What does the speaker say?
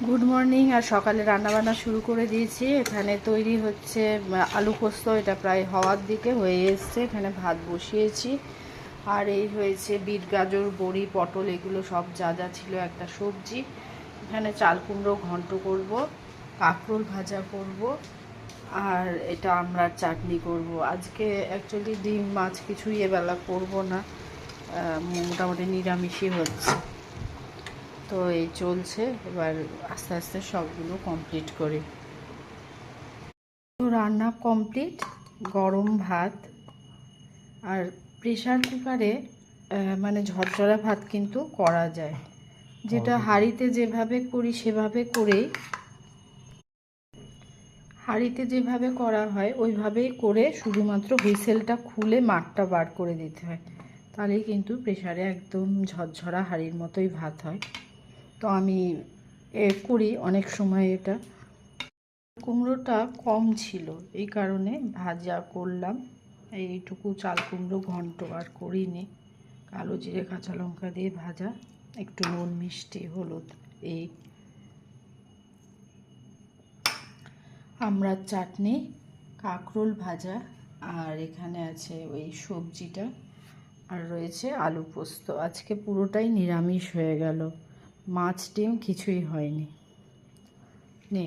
Good morning. আর সকালে রান্নাবান্না শুরু করে দিয়েছি। এখানে তৈরি হচ্ছে আলু পোস্ত, এটা প্রায় হওয়ার দিকে হয়ে এসছে। এখানে ভাত বসিয়েছি। আর এই হয়েছে বিট গাজর বড়ি পটল, এগুলো সব যা যা ছিল একটা সবজি। এখানে চাল কুমড়ো ঘন্ট করব, কাঁকরোল ভাজা করব, আর এটা আমড়ার চাটনি করব। আজকে অ্যাকচুয়ালি ডিম মাছ কিছুই এবেলা করব না, মোটামুটি নিরামিষই হচ্ছে। তো এই চলছে, এবার আস্তে আস্তে সবগুলো কমপ্লিট করি। তো রান্না কমপ্লিট, গরম ভাত। আর প্রেশার কুকারে মানে ঝরঝরা ভাত কিন্তু করা যায়, যেটা হাঁড়িতে যেভাবে করি সেভাবে করেই, হাঁড়িতে যেভাবে করা হয় ওইভাবেই করে শুধুমাত্র হুইসেলটা খুলে মাঠটা বার করে দিতে হয়, তাহলেই কিন্তু প্রেশারে একদম ঝরঝরা হাঁড়ির মতোই ভাত হয়। তো আমি করি অনেক সময় এটা। কুমড়োটা কম ছিল, এই কারণে ভাজা করলাম। এইটুকু চাল কুমড়ো ঘন্ট আর করিনি। কালো জিরে কাঁচা লঙ্কা দিয়ে ভাজা, একটু নুন মিষ্টি হলুদ, এই আমড়ার চাটনি, কাঁকরোল ভাজা, আর এখানে আছে ওই সবজিটা, আর রয়েছে আলু পোস্ত। আজকে পুরোটাই নিরামিষ হয়ে গেল, মাছ ডিম কিছুই হয়নি। নে।